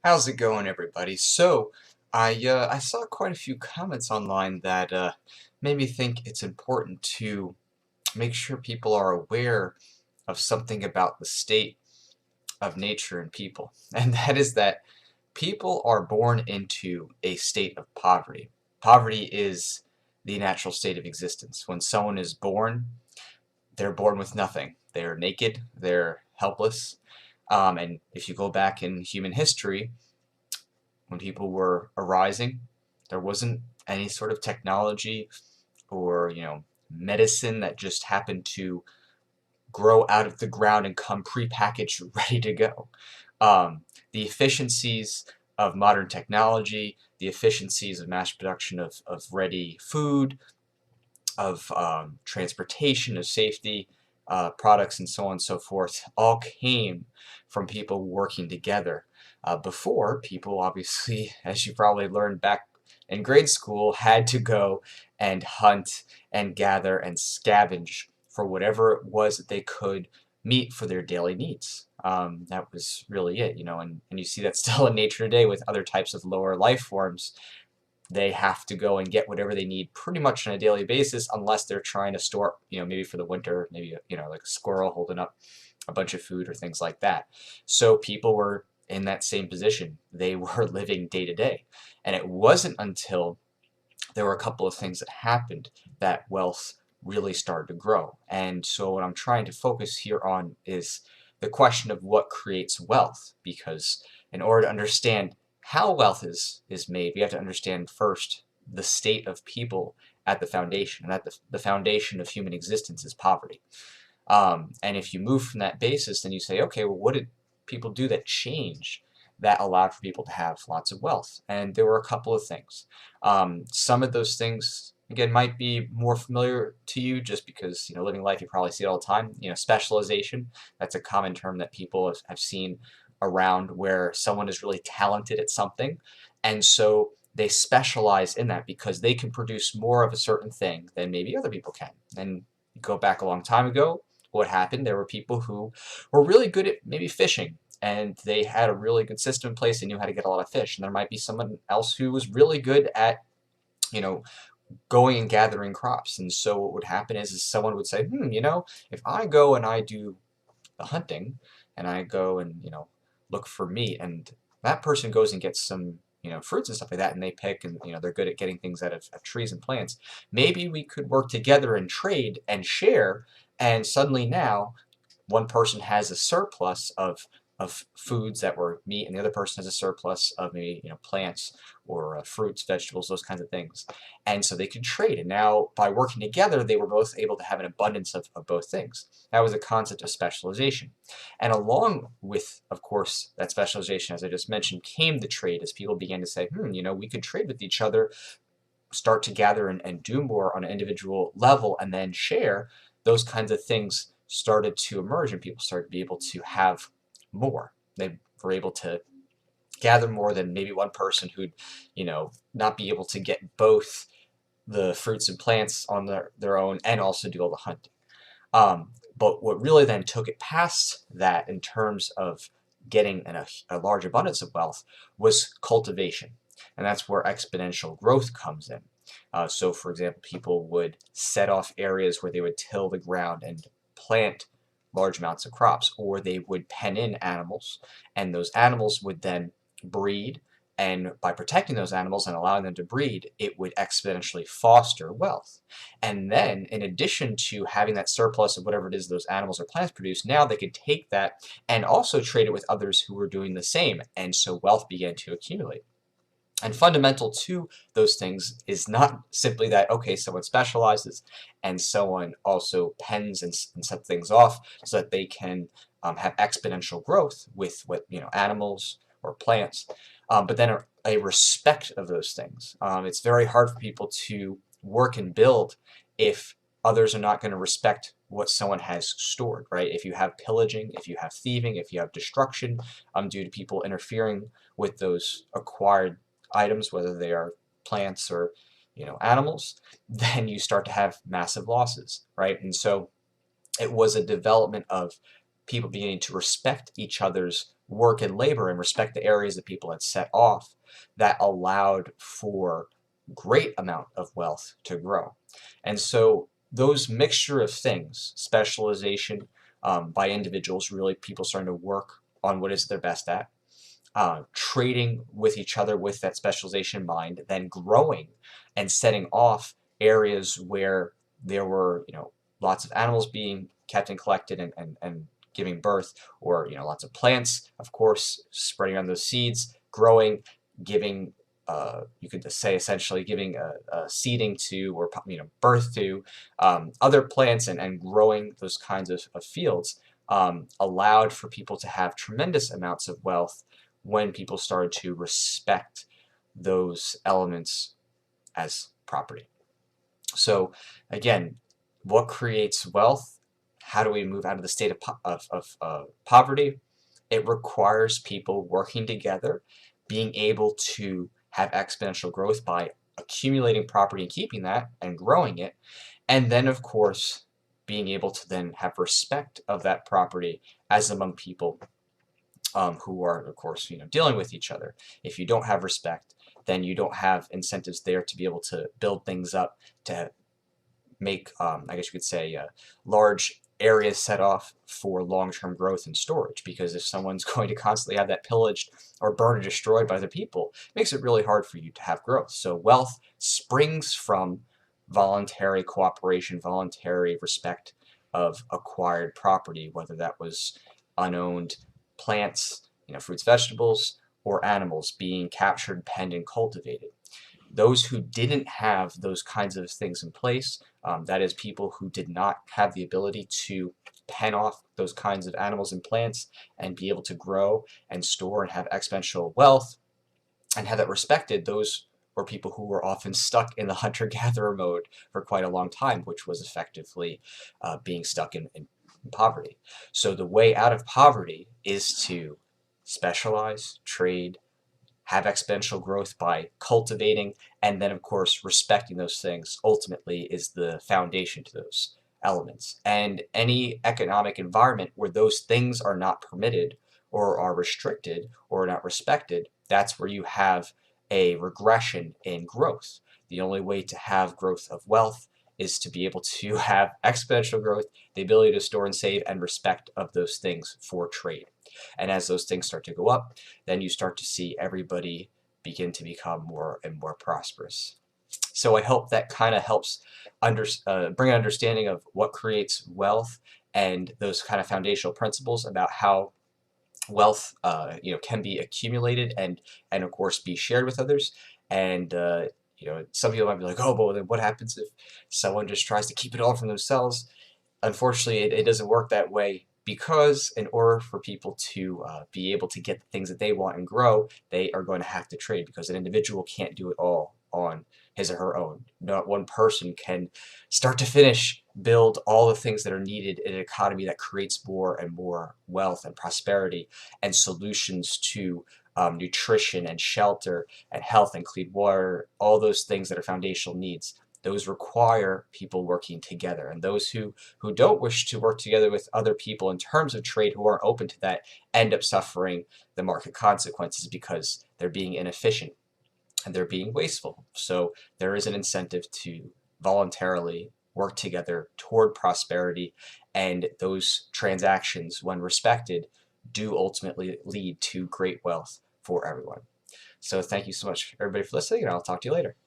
How's it going, everybody? I saw quite a few comments online that made me think it's important to make sure people are aware of something about the state of nature and people, and that is that people are born into a state of poverty. Poverty is the natural state of existence. When someone is born, they're born with nothing. They're naked, they're helpless, and if you go back in human history, when people were arising, there wasn't any sort of technology or, medicine that just happened to grow out of the ground and come prepackaged, ready to go. The efficiencies of modern technology, the efficiencies of mass production of ready food, of transportation, of safety, products, and so on and so forth, all came from people working together. Before, people obviously, as you probably learned back in grade school, had to go and hunt and gather and scavenge for whatever it was that they could meet for their daily needs. That was really it, and you see that still in nature today with other types of lower life forms. They have to go and get whatever they need pretty much on a daily basis, unless they're trying to store, maybe for the winter, maybe, like a squirrel holding up a bunch of food or things like that. So people were in that same position. They were living day to day. And it wasn't until there were a couple of things that happened that wealth really started to grow. And so what I'm trying to focus here on is the question of what creates wealth, because in order to understand how wealth is made, we have to understand first the state of people at the foundation, and that the foundation of human existence is poverty. And if you move from that basis, then you say, okay, well, what did people do that changed that allowed for people to have lots of wealth? And there were a couple of things. Some of those things, again, might be more familiar to you just because, living life, you probably see it all the time. Specialization, that's a common term that people have seen around, where someone is really talented at something. And so they specialize in that because they can produce more of a certain thing than maybe other people can. And go back a long time ago, what happened, there were people who were really good at maybe fishing, and they had a really good system in place. They knew how to get a lot of fish. And there might be someone else who was really good at, you know, going and gathering crops. And so what would happen is someone would say, if I go and I do the hunting, and I go and, look for meat, and that person goes and gets some, fruits and stuff like that, and they pick, and, they're good at getting things out of trees and plants. Maybe we could work together and trade and share, and suddenly now one person has a surplus of foods that were meat, and the other person has a surplus of maybe, plants or fruits, vegetables, those kinds of things. And so they could trade. And now by working together, they were both able to have an abundance of both things. That was a concept of specialization. And along with, of course, that specialization, as I just mentioned, came the trade, as people began to say, we could trade with each other, start to gather and do more on an individual level, and then share. Those kinds of things started to emerge, and people started to be able to have more. They were able to gather more than maybe one person who'd, not be able to get both the fruits and plants on their own and also do all the hunting. But what really then took it past that in terms of getting a large abundance of wealth was cultivation. And that's where exponential growth comes in. So, for example, people would set off areas where they would till the ground and plant large amounts of crops, or they would pen in animals, and those animals would then breed. And by protecting those animals and allowing them to breed, it would exponentially foster wealth. And then, in addition to having that surplus of whatever it is those animals or plants produce, now they could take that and also trade it with others who were doing the same. And so wealth began to accumulate. And fundamental to those things is not simply that, okay, someone specializes and someone also pens and sets things off so that they can have exponential growth with what, animals or plants, but then a respect of those things. It's very hard for people to work and build if others are not going to respect what someone has stored, right? If you have pillaging, if you have thieving, if you have destruction due to people interfering with those acquired items, whether they are plants or, animals, then you start to have massive losses, right? And so it was a development of people beginning to respect each other's work and labor and respect the areas that people had set off, that allowed for great amount of wealth to grow. And so those mixture of things, specialization by individuals, really people starting to work on what is they're best at, trading with each other with that specialization in mind, then growing and setting off areas where there were, lots of animals being kept and collected and giving birth, or, lots of plants, of course, spreading on those seeds, growing, giving, you could say essentially giving a seeding to, or, birth to other plants, and growing those kinds of fields allowed for people to have tremendous amounts of wealth when people started to respect those elements as property. So again, what creates wealth? How do we move out of the state of poverty? It requires people working together, being able to have exponential growth by accumulating property and keeping that and growing it, and then of course being able to then have respect of that property as among people who are, of course, dealing with each other. If you don't have respect, then you don't have incentives there to be able to build things up, to make, I guess you could say, large areas set off for long-term growth and storage. Because if someone's going to constantly have that pillaged or burned or destroyed by other people, it makes it really hard for you to have growth. So wealth springs from voluntary cooperation, voluntary respect of acquired property, whether that was unowned plants, fruits, vegetables, or animals being captured, penned, and cultivated. Those who didn't have those kinds of things in place, that is, people who did not have the ability to pen off those kinds of animals and plants and be able to grow and store and have exponential wealth and have that respected, those were people who were often stuck in the hunter-gatherer mode for quite a long time, which was effectively being stuck in poverty. So the way out of poverty is to specialize, trade, have exponential growth by cultivating, and then of course respecting those things ultimately is the foundation to those elements. And any economic environment where those things are not permitted or are restricted or not respected, that's where you have a regression in growth. The only way to have growth of wealth is to be able to have exponential growth, the ability to store and save, and respect of those things for trade. And as those things start to go up, then you start to see everybody begin to become more and more prosperous. So I hope that kind of helps bring an understanding of what creates wealth and those kind of foundational principles about how wealth can be accumulated and of course be shared with others. And some people might be like, oh, but then what happens if someone just tries to keep it all for themselves? Unfortunately, it doesn't work that way, because in order for people to be able to get the things that they want and grow, they are going to have to trade, because an individual can't do it all on his or her own. Not one person can start to finish build all the things that are needed in an economy that creates more and more wealth and prosperity and solutions to nutrition and shelter and health and clean water, all those things that are foundational needs. Those require people working together, and those who don't wish to work together with other people in terms of trade, who aren't open to that, end up suffering the market consequences because they're being inefficient and they're being wasteful. So there is an incentive to voluntarily work together toward prosperity, and those transactions, when respected, do ultimately lead to great wealth for everyone. So thank you so much, everybody, for listening, and I'll talk to you later.